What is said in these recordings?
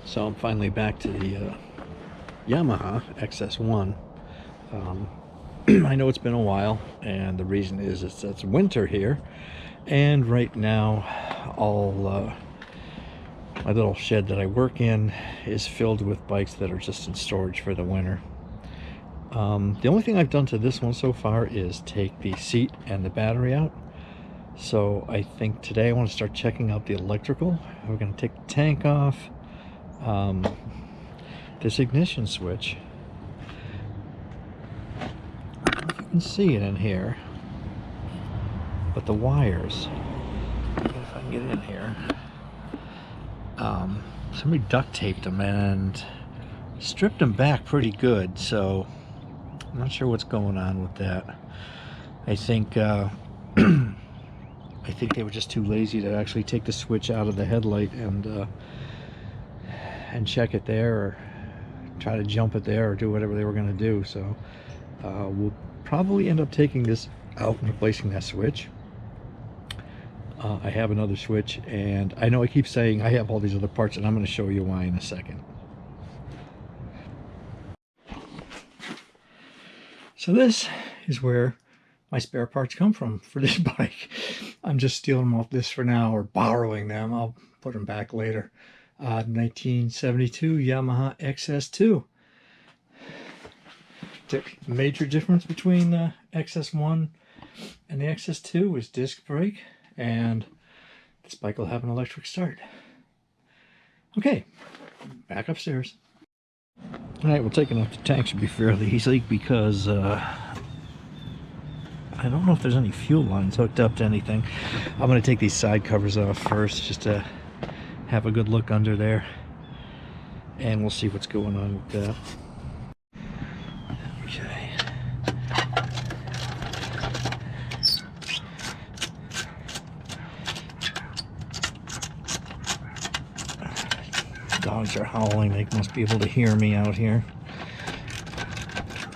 So I'm finally back to the Yamaha XS1. I know it's been a while, and the reason is it's winter here, and right now all my little shed that I work in is filled with bikes that are just in storage for the winter. The only thing I've done to this one so far is take the seat and the battery out. So I think today I want to start checking out the electrical. We're going to take the tank off. This ignition switch, I don't know if you can see it in here, but the wires, if I can get in here, somebody duct taped them and stripped them back pretty good, so I'm not sure what's going on with that. I think I think they were just too lazy to actually take the switch out of the headlight and check it there, or try to jump it there, or do whatever they were going to do. So we'll probably end up taking this out and replacing that switch. I have another switch, and I know I keep saying I have all these other parts, and I'm going to show you why in a second. So this is where my spare parts come from for this bike. I'm just stealing them off this for now, or borrowing them. I'll put them back later. 1972 Yamaha XS2. The major difference between the XS1 and the XS2 is disc brake, and this bike will have an electric start. Okay, back upstairs. Alright, well, taking off the tank should be fairly easy because I don't know if there's any fuel lines hooked up to anything. I'm going to take these side covers off first just to have a good look under there, and we'll see what's going on with that. Okay. Dogs are howling. They must be able to hear me out here.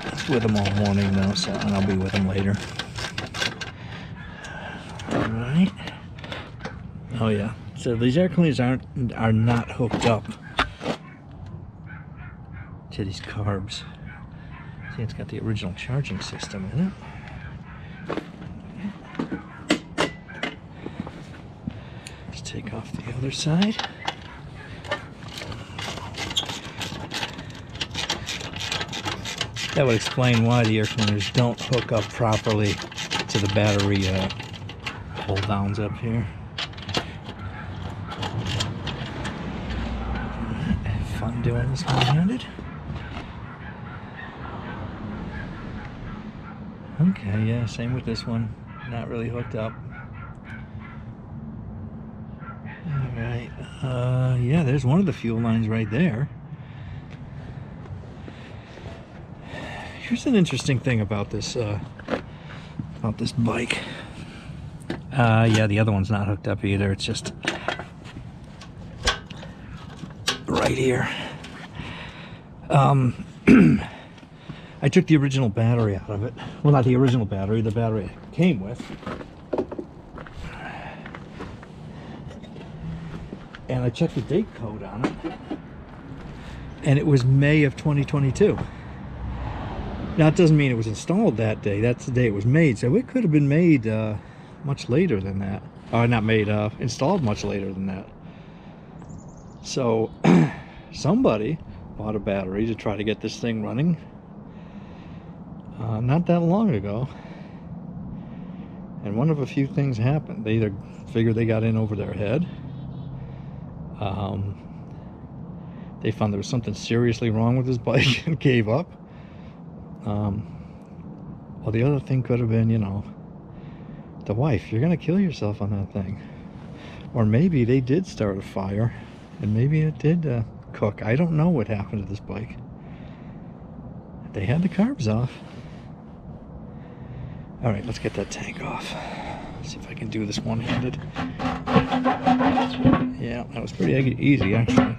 I was with them all morning though, so and I'll be with them later. All right. Oh yeah. So these air cleaners are not hooked up to these carbs. See, it's got the original charging system in it. Let's take off the other side. That would explain why the air cleaners don't hook up properly to the battery pull downs up here. Fun doing this one-handed. Okay, yeah, same with this one. Not really hooked up. Alright, yeah, there's one of the fuel lines right there. Here's an interesting thing about this bike. Yeah, the other one's not hooked up either. It's just right here. I took the original battery out of it. Well, not the original battery, the battery it came with. And I checked the date code on it, and it was May of 2022. Now, it doesn't mean it was installed that day. That's the day it was made. So it could have been made much later than that. Not made, installed much later than that. So somebody bought a battery to try to get this thing running not that long ago. And one of a few things happened. They either figured they got in over their head. They found there was something seriously wrong with this bike and gave up. Well, the other thing could have been, you know, the wife. You're gonna kill yourself on that thing. Or maybe they did start a fire, and maybe it did cook. I don't know what happened to this bike. They had the carbs off. All right, let's get that tank off. See if I can do this one-handed. Yeah, that was pretty easy, actually.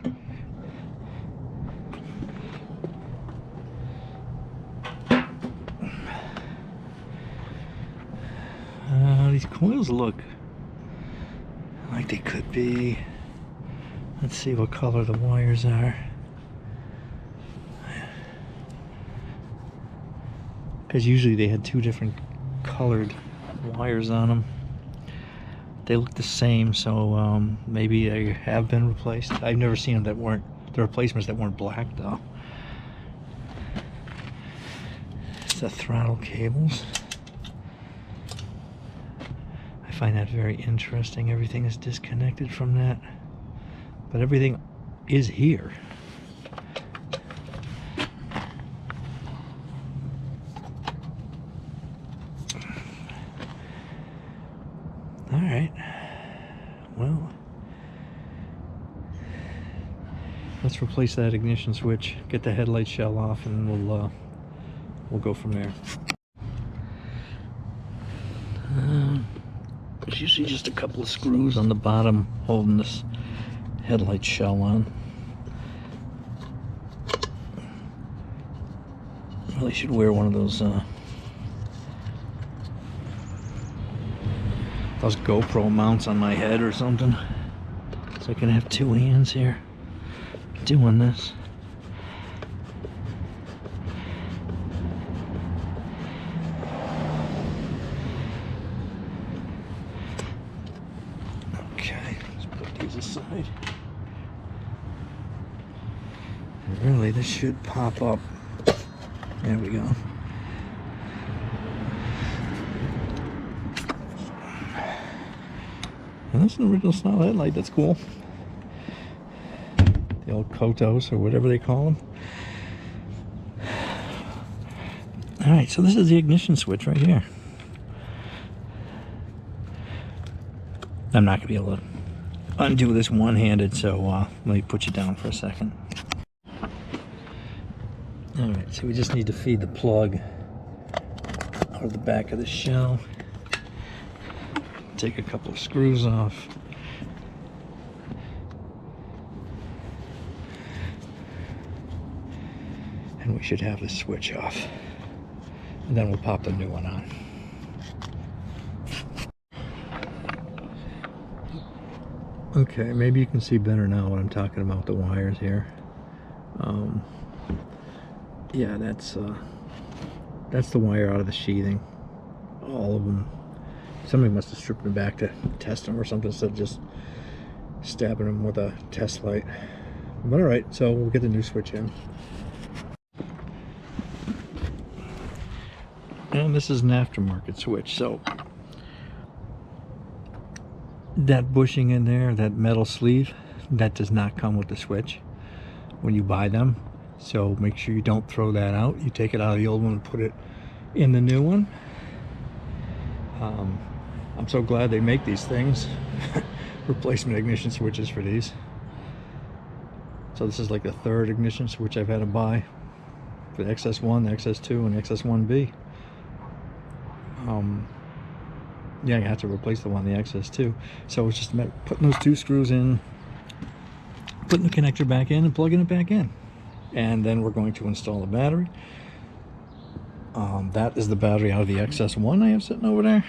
These coils look like they could be, Let's see what color the wires are. Because usually they had two different colored wires on them. They look the same, so maybe they have been replaced. I've never seen them that weren't, the replacements that weren't black though. It's the throttle cables. I find that very interesting. Everything is disconnected from that, but everything is here. All right, well, let's replace that ignition switch, get the headlight shell off, and we'll go from there. There's usually just a couple of screws on the bottom holding this headlight shell on. Really should wear one of those GoPro mounts on my head or something, so I can have two hands here doing this. Okay, let's put these aside. And really, this should pop up. There we go. And that's an original style headlight. That's cool. The old Kotos or whatever they call them. Alright, so this is the ignition switch right here. I'm not going to be able to undo this one-handed, so let me put you down for a second. Alright, so we just need to feed the plug out of the back of the shell. Take a couple of screws off. And we should have the switch off. And then we'll pop the new one on. Okay, maybe you can see better now what I'm talking about, the wires here. Yeah, that's the wire out of the sheathing. All of them. Somebody must have stripped them back to test them or something instead of just stabbing them with a test light. But alright, so we'll get the new switch in. And this is an aftermarket switch, so that bushing in there, that metal sleeve, that does not come with the switch when you buy them. So make sure you don't throw that out. You take it out of the old one and put it in the new one. I'm so glad they make these things. Replacement ignition switches for these. So this is like the third ignition switch I've had to buy for the XS1, the XS2, and the XS1B. Yeah, I have to replace the one, the XS2. So it's just putting those two screws in, putting the connector back in, and plugging it back in. And then we're going to install the battery. That is the battery out of the XS1 I have sitting over there.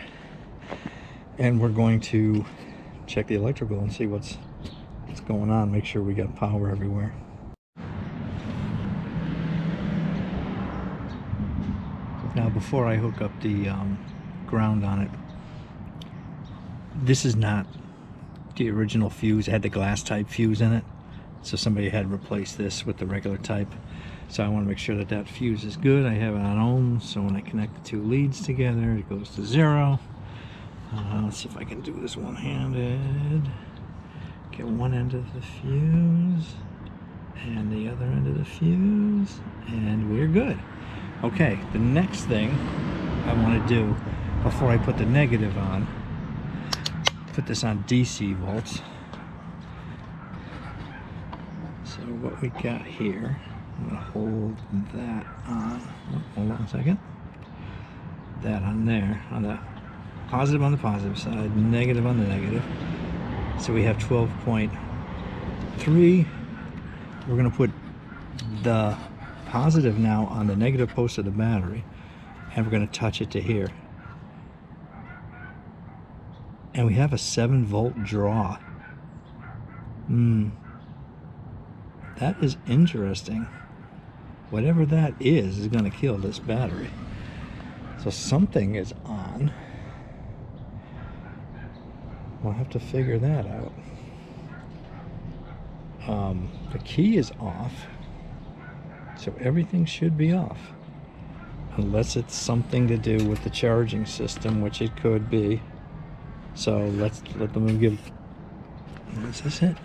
And we're going to check the electrical and see what's going on. Make sure we got power everywhere. Now, before I hook up the ground on it, this is not the original fuse. It had the glass type fuse in it, so somebody had replaced this with the regular type. So I want to make sure that that fuse is good. I have it on ohm, so when I connect the two leads together, it goes to 0. Let's see if I can do this one-handed. Get one end of the fuse and the other end of the fuse, and we're good. Okay, the next thing I want to do before I put the negative on, put this on DC volts. So what we got here, I'm going to hold that on. Hold on a second. That on there, on the positive on the positive side, negative on the negative. So we have 12.3. We're going to put the positive now on the negative post of the battery, and we're going to touch it to here. And we have a 7-volt draw. That is interesting. Whatever that is going to kill this battery. So something is on. We'll have to figure that out. The key is off, so everything should be off. Unless it's something to do with the charging system, which it could be. So let them give... Is this it?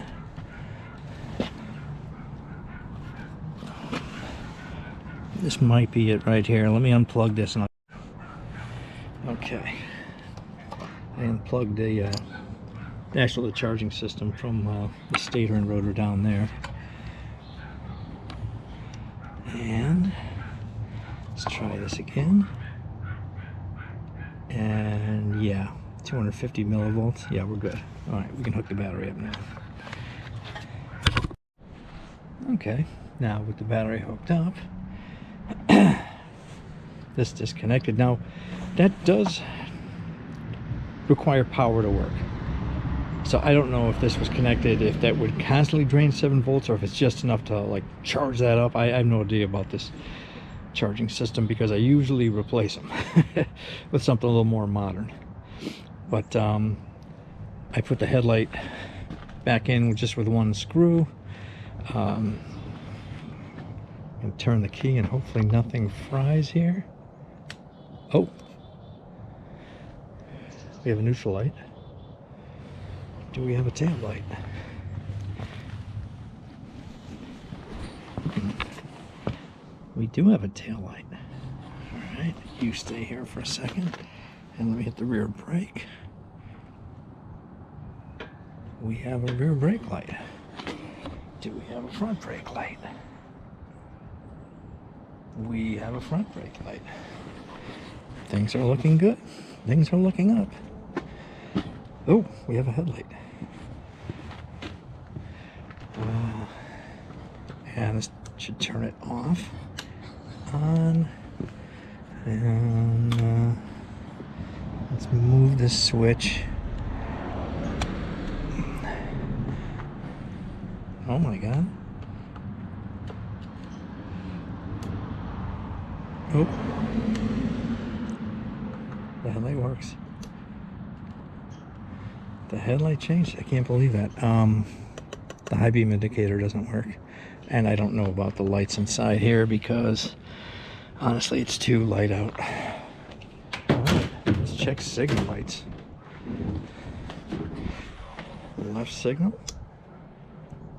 This might be it right here. Let me unplug this. And okay. I unplugged the charging system from the stator and rotor down there. And let's try this again. And yeah, 250 millivolts. Yeah, we're good. All right, we can hook the battery up now. Okay, now with the battery hooked up, this disconnected. Now, that does require power to work. So I don't know if this was connected, if that would constantly drain 7 volts, or if it's just enough to like charge that up. I have no idea about this charging system because I usually replace them with something a little more modern. But I put the headlight back in just with one screw. And turn the key and hopefully nothing fries here. Oh, we have a neutral light. Do we have a tail light? We do have a tail light. All right, you stay here for a second and let me hit the rear brake. We have a rear brake light. Do we have a front brake light? We have a front brake light. Things are looking good. Things are looking up. Oh, we have a headlight. And this should turn it off. On. And let's move this switch. Oh my God. Oh. The headlight works. The headlight changed. I can't believe that. The high beam indicator doesn't work. And I don't know about the lights inside here because honestly it's too light out. Alright, let's check signal lights. Left signal.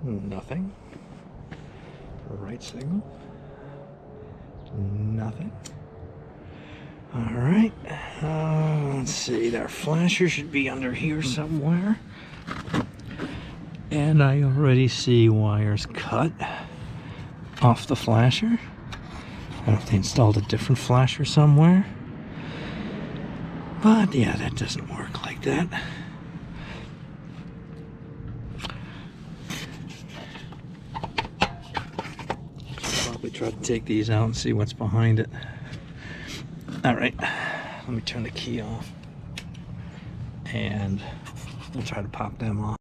Nothing. Right signal. Nothing. Alright. Let's see. Our flasher should be under here somewhere. And I already see wires cut off the flasher. I don't know if they installed a different flasher somewhere. But yeah, that doesn't work like that. Probably try to take these out and see what's behind it. Alright, let me turn the key off. And we'll try to pop them off.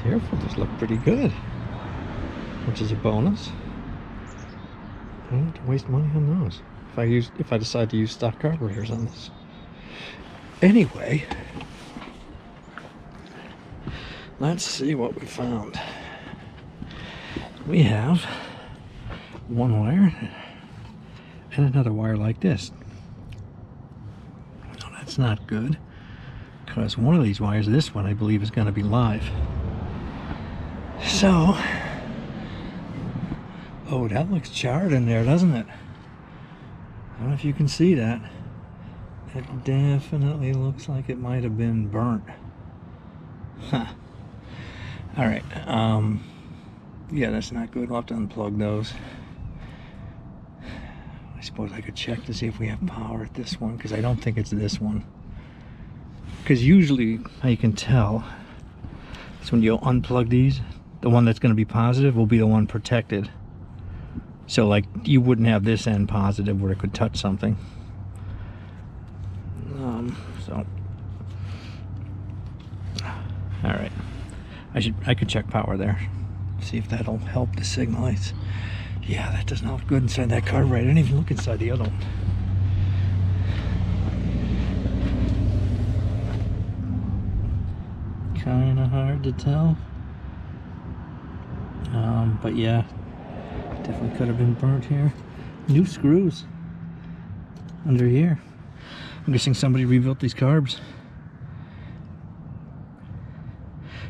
Air filters look pretty good, which is a bonus. I don't have to waste money on those if I decide to use stock carburetors on this. Anyway, let's see what we found. We have one wire and another wire like this. No, that's not good, because one of these wires, this one I believe, is going to be live. So, oh, that looks charred in there, doesn't it? I don't know if you can see that. It definitely looks like it might have been burnt. Huh. Alright, yeah, that's not good. We'll have to unplug those. I suppose I could check to see if we have power at this one, because I don't think it's this one. Because usually, how you can tell is when you unplug these, the one that's going to be positive will be the one protected. So like you wouldn't have this end positive where it could touch something. So all right, I could check power there. See if that'll help the signal lights. Yeah, that does not look good inside that carburetor. I didn't even look inside the other one. Kind of hard to tell. But yeah, definitely could have been burnt here. New screws under here. I'm guessing somebody rebuilt these carbs.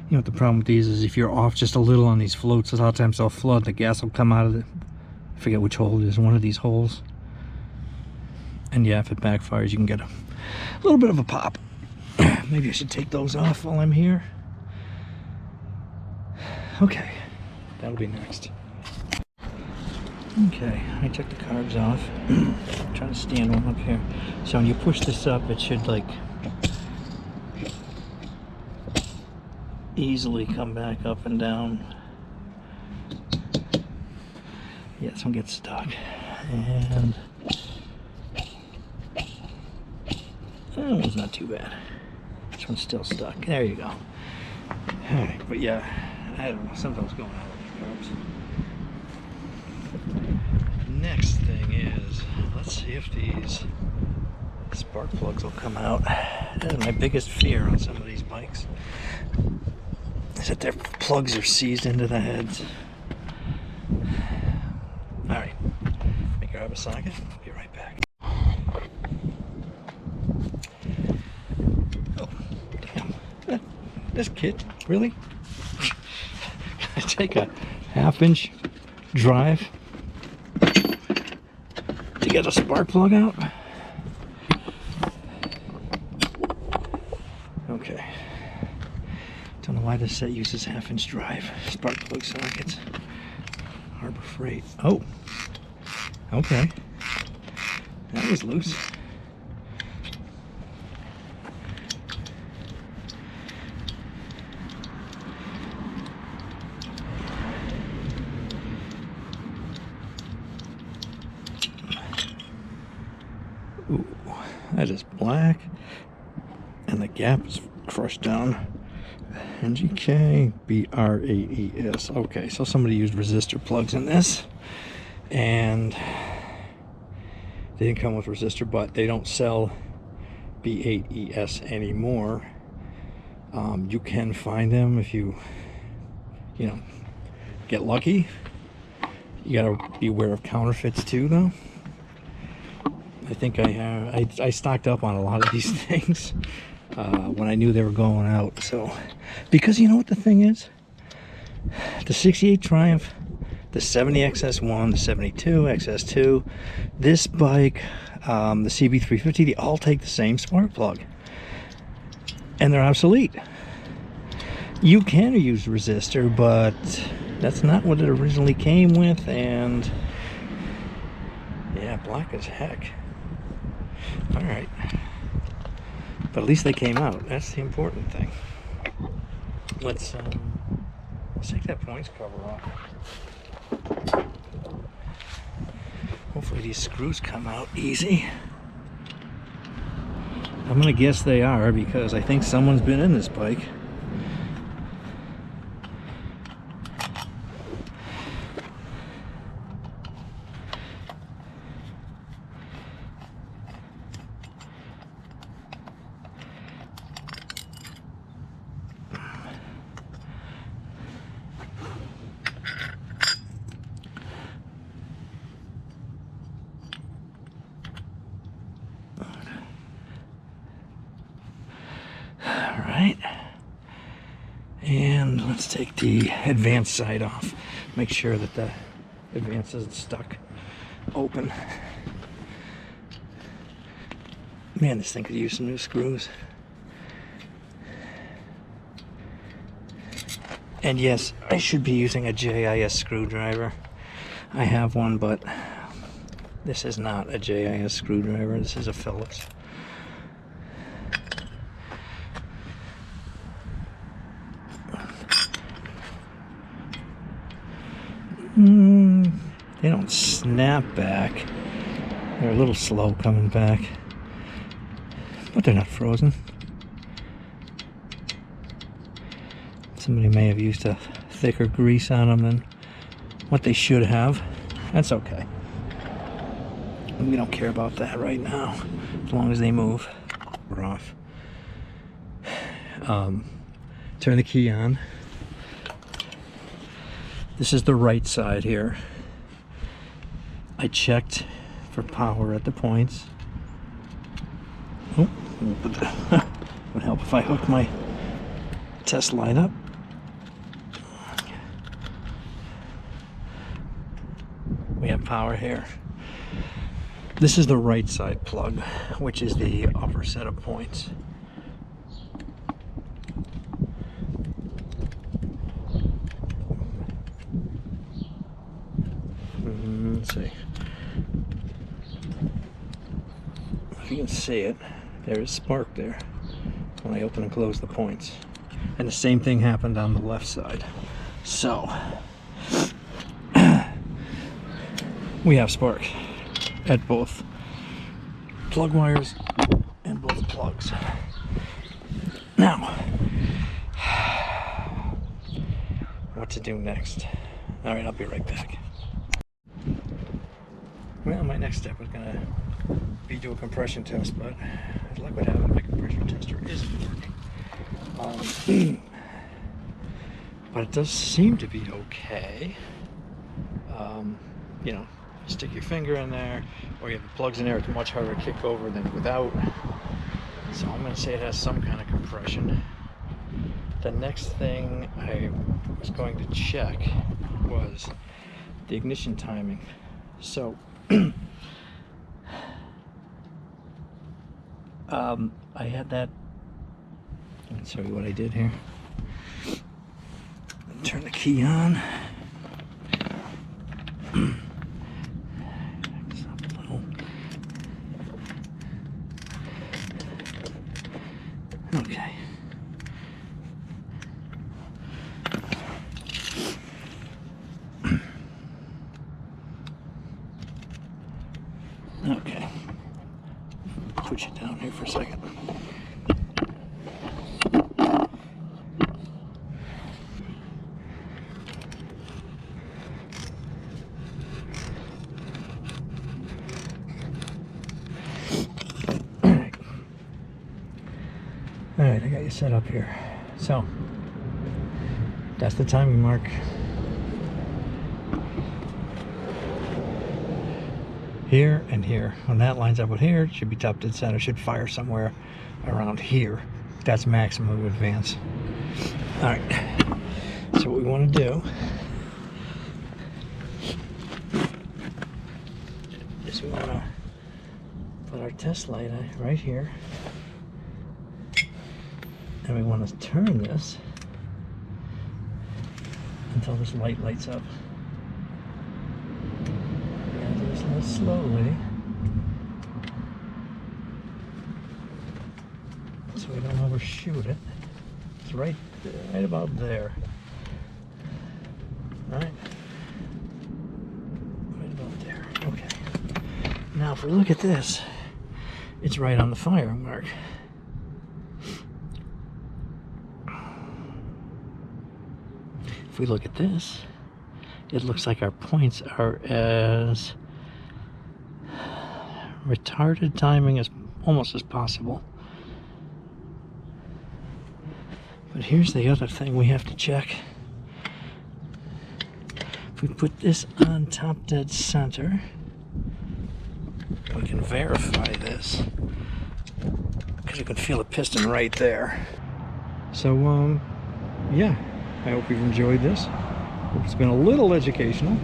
You know what the problem with these is, if you're off just a little on these floats, a lot of times they'll flood, the gas will come out of it. I forget which hole it is, one of these holes. And yeah, if it backfires, you can get a little bit of a pop. Maybe I should take those off while I'm here. Okay, that'll be next. Okay, I took the carbs off. I'm trying to stand one up here. So when you push this up, it should like easily come back up and down. Yeah, this one gets stuck. And that one's not too bad. This one's still stuck. There you go. Alright, but yeah, I don't know, something's going on with these carbs. Next thing is, let's see if these spark plugs will come out. That is my biggest fear on some of these bikes, is that their plugs are seized into the heads. Alright, let me grab a socket. I'll be right back. Oh, damn. This kit, really? I take a 1/2 inch drive to get a spark plug out? Okay. Don't know why this set uses 1/2 inch drive spark plug sockets. Harbor Freight. Oh, okay. That was loose. Ooh, that is black, and the gap is crushed down. NGK BR8ES. Okay, so somebody used resistor plugs in this, and they didn't come with resistor, but they don't sell B8ES anymore. You can find them if you know, get lucky. You gotta be aware of counterfeits too, though. I think I stocked up on a lot of these things when I knew they were going out. So, because you know what the thing is? The 68 Triumph, the 70 XS1, the 72 XS2, this bike, the CB350, they all take the same spark plug. And they're obsolete. You can use resistor, but that's not what it originally came with, and yeah, black as heck. Alright. But at least they came out. That's the important thing. Let's take that points cover off. Hopefully these screws come out easy. I'm gonna guess they are, because I think someone's been in this bike. Alright, and let's take the advance side off. Make sure that the advance isn't stuck open. Man, this thing could use some new screws. And yes, I should be using a JIS screwdriver. I have one, but this is not a JIS screwdriver. This is a Phillips. They don't snap back. They're a little slow coming back, but they're not frozen. Somebody may have used a thicker grease on them than what they should have. That's okay. We don't care about that right now, as long as they move. We're off. Turn the key on. This is the right side here. I checked for power at the points. Oh, would help if I hooked my test light up. We have power here. This is the right side plug, which is the upper set of points. Let's see. If you can see it, there is spark there when I open and close the points. And the same thing happened on the left side. So, we have spark at both plug wires and both plugs. Now, what to do next? All right, I'll be right back. Well, my next step was gonna be do a compression test, but as luck would have it, my compression tester isn't working. But it does seem to be okay. You know, stick your finger in there, or you have the plugs in there, it's much harder to kick over than without. So I'm going to say it has some kind of compression. The next thing I was going to check was the ignition timing. So I had that. Let me show you what I did here. Turn the key on. Okay. Okay. Put you down here for a second. Alright, I got you set up here. So, that's the timing mark. Here and here. When that lines up with here, it should be top dead center. It should fire somewhere around here. That's maximum advance. Alright, so what we want to do is we want to put our test light right here. And we want to turn this until this light lights up. We're going to do this a little slowly so we don't overshoot it. It's right about there. Right about there. Okay. Now if we look at this, it's right on the fire mark. If we look at this, it looks like our points are as retarded timing as almost as possible. But here's the other thing we have to check. If we put this on top dead center, we can verify this because you can feel the piston right there. So, yeah. I hope you've enjoyed this. Hope it's been a little educational.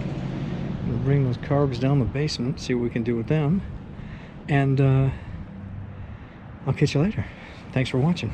We'll bring those carbs down the basement, see what we can do with them. And I'll catch you later. Thanks for watching.